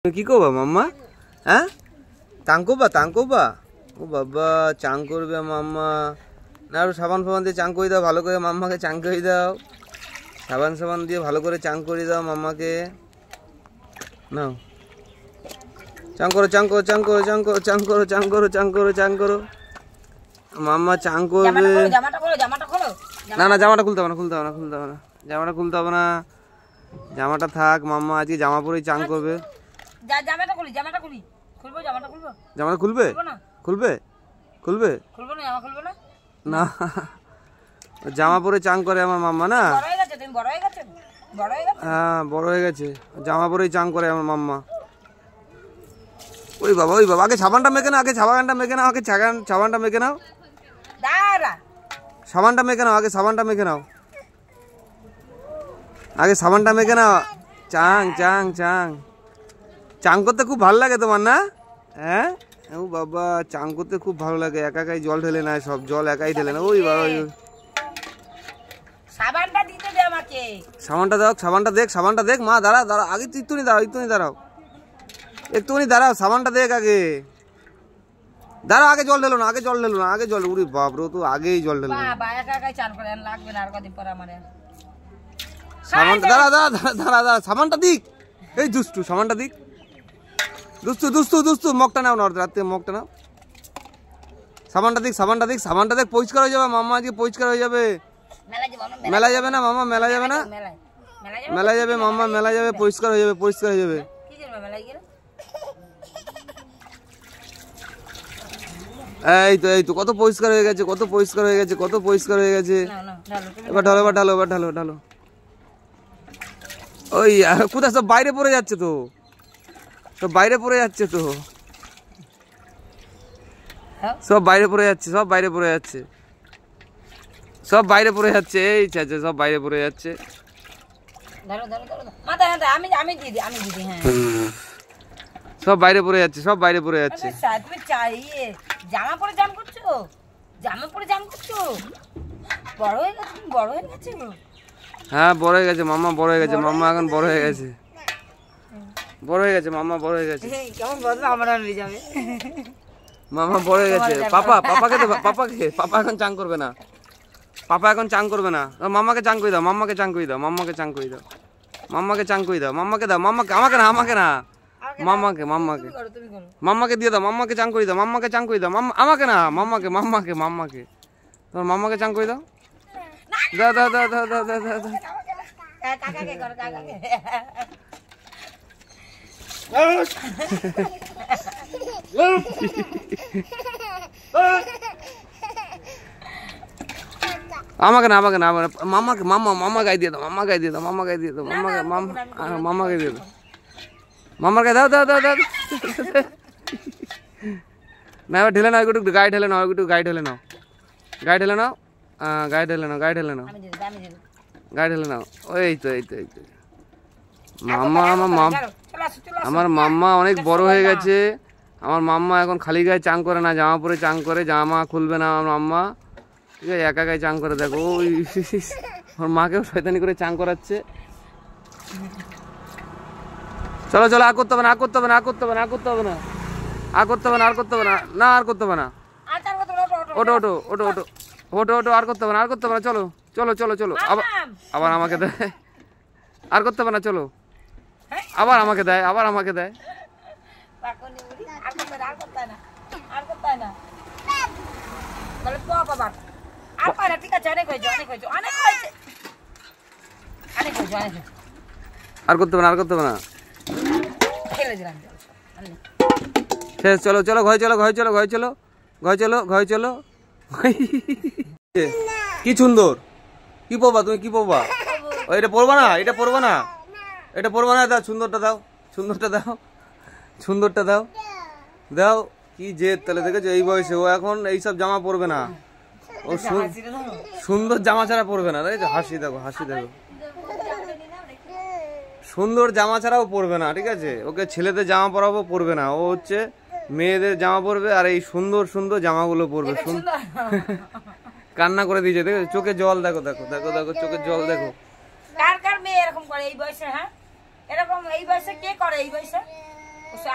কি করবা মাম্মা? হ্যাঁ চাং করবা? ও বাবা চাং করবে মাম্মা। না আরো সাবান ফাবান দিয়ে চাং করে দাও, ভালো করে মাম্মাকে চাং করে দাও। সাবান দিয়ে ভালো করে চাং করে দাও মাম্মাকে। নাও চাং করো। মাম্মা চাং করবে। না জামাটা খুলতে হবে না। জামাটা থাক, মাম্মা আজকে জামা পরেই চাং করবে। জামাটা খুলবে না জামা পরে চাং করে আমার মাম্মা। না হ্যাঁ বড় হয়ে গেছে, জামা পরেই চাং করে আমার মাম্মা। ওই বাবা আগে সাবানটা মেখে নাও, আগে সাবানটা মেখে নাও, চাং করতে খুব ভালো লাগে তোমার না? হ্যাঁ ও বাবা চাং করতে খুব ভালো লাগে, একাই জল ঢেলে না, সব জল একাই ঢেলে না। ওই বাবা সাবানটা দেখ মা। দাঁড়া আগে একটুখানি দাঁড়াও, সাবানটা দেখ আগে। দাঁড়াও আগে জল ঢেলো না, উড়ি বাপরে তো আগেই জল ঢেলো। দাঁড়া সাবানটা দিক। এই দুষ্টু সাবানটা দিক। দুস্তু মগটা নাও না, রাত্রে মগটা নাও। সাবানটা দিক পরিষ্কার হয়ে যাবে মাম্মা, আজকে পরিষ্কার হয়ে যাবে। মেলা যাবে না মাম্মা, মেলা যাবে মাম্মা, মেলা যাবে, পরিষ্কার হয়ে যাবে। এই তো কত পরিষ্কার হয়ে গেছে। এবার ঢালো। ওই কোথায় সব বাইরে পড়ে যাচ্ছে তো, সব বাইরে পড়ে যাচ্ছে। সব বাইরে পড়ে যাচ্ছে। এই সব বাইরে পড়ে যাচ্ছে। সব বাইরে পড়ে যাচ্ছে। জামা পরে জাম করছো? বড় হয়ে গেছে। হ্যাঁ বড় হয়ে গেছে মাম্মা, মাম্মা এখন বড় হয়ে গেছে। মাম্মা বড় হয়ে গেছে। কেমন বদলা আমরা নিয়ে যাবে। মাম্মা বড় হয়ে গেছে। পাপাকে এখন চাং করবে না। মাম্মাকে চাং করে দাও। মাম্মাকে চাং করে দাও। আমাকে না। মাম্মাকে দিয়ে দাও। মাম্মাকে চাং করে দাও। আমাকে না, মাম্মাকে তোমার মাম্মাকে চাং করে দাও। দাও। আমাকে না, মাম্মা গায়ে দিয়ে দাও। মাম্মাকে দিয়ে দাও। মাম্মাকে দাও। না এবার ঢেলে নাও, একটু গায়ে ঢেলে নাও। ওই তো মাম্মা আমার মাম্মা অনেক বড় হয়ে গেছে। আমার মাম্মা এখন খালি গায়ে চাং করে না, জামা পরে চাং করে। জামা খুলবে না আমার মাম্মা, ঠিক আছে? একা গায়ে চাং করে। দেখো ওই ওর মাকেও শয়তানি করে চাং করাচ্ছে। চলো আর করতে হবে না। ওটো আর করতে হবে না। চলো আবার আমাকে দেয়। আর করতে হবে না, চলো। আবার আমাকে দেয়। আর করতে হবে না। চলো ঘরে চলো। কি সুন্দর। কি পড়বা তুমি? এটা পড়বা না। দাও সুন্দরটা দাও। কি জেদ তাহলে, দেখেছো? এই বয়সে ও এখন এইসব জামা পরবে না। ও সুন্দর জামা ছাড়া পরবে না, দেখেছো? হাসি দেখো। সুন্দর জামা ছাড়াও পরবে না, ঠিক আছে? ওকে ছেলেদের জামা পরাবো, পরবে না। ও হচ্ছে মেয়েদের জামা পরবে, আর এই সুন্দর জামাগুলো পরবে। কান্না করে দিয়েছে, দেখো চোখে জল। দেখো চোখে জল দেখো। কার মেয়ে এরকম করে এই বয়সে? হ্যাঁ এরকম এই বয়সে কে করে? এই বয়সে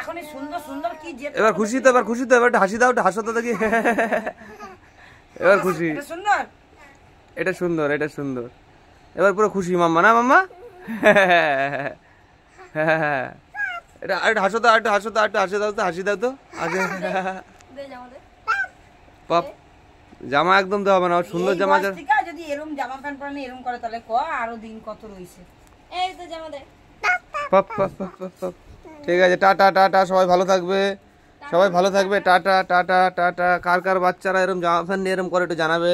এখনই সুন্দর সুন্দর কি যে এবার খুশি তো, এবার খুশি তো, এবার একটা হাসি দাও, একটা হাসো তো দেখি। এবার খুশি, এটা সুন্দর। এটা সুন্দর, এটা সুন্দর, এবার পুরো খুশি মাম্মা, না মাম্মা? এটা আরেকটা হাসো তো, আরেকটা হাসো তো, আরেকটা হাসি দাও তো, হাসি দাও তো, হাসি। পাপ জামা একদম দেওয়া হবে না, সুন্দর এই জামা। বয়স থেকে যদি এরকম জামা প্যান্ট পরে এরকম করে তাহলে আরো দিন কত রইছে। এই তো জামা দে। পাপ পাপ পাপ পাপ পাপ। ঠিক আছে, টাটা টাটা, সবাই ভালো থাকবে, সবাই ভালো থাকবে, টাটা টাটা টাটা। কার কার বাচ্চারা এরকম জামা প্যান্ট নিয়ে এরকম করে একটু জানাবে।